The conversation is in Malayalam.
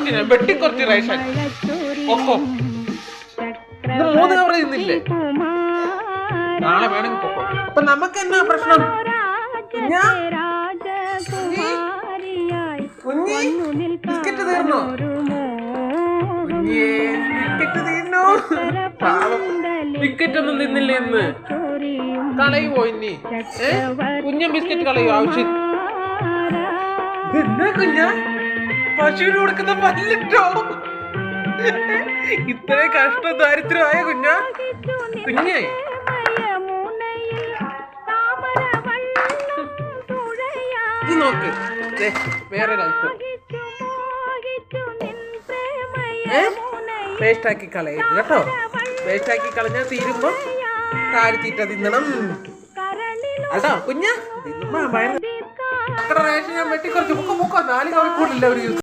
തരാറുണ്ട് ഞാൻ. വെട്ടിക്കുറച്ച് റേഷൻ പൊക്കോ. ഇത് 3 കവർ തിന്നില്ലേ? നാളെ വേണമെങ്കിൽ പൊക്കോ. അപ്പൊ നമുക്ക് എന്നാ പ്രശ്നം? കുഞ്ഞി ബിസ്ക്കറ്റ് തീർന്നോ? ബിസ്ക്കറ്റ് തീർന്നോ? ബിസ്ക്കറ്റ് ഒന്നും തിന്നില്ല ഇന്ന്. കളയുവോ ഇനി? കുഞ്ഞൻ ബിസ്ക്കറ്റ് കളയോ? ആവശ്യം എന്നാ കുഞ്ഞ പശുവിന് കൊടുക്കുന്ന പല്ലിട്ടോ? ഇത്രയും കഷ്ട ദാരിദ്ര്യമായ കുഞ്ഞേ ഇത് നോക്ക്. വേറെ വേസ്റ്റ് ആക്കി കളയരുത് കേട്ടോ. വേസ്റ്റ് ആക്കി കളഞ്ഞാൽ തീരുമ്പോ കാലിത്തീറ്റ തിന്നണം കേട്ടോ കുഞ്ഞ. തിന്നുമ്പോ റേഷൻ ഞാൻ വെട്ടിക്കുറച്ച് മുക്കോ 4 കവറിൽ കൂടുതലില്ല ഒരു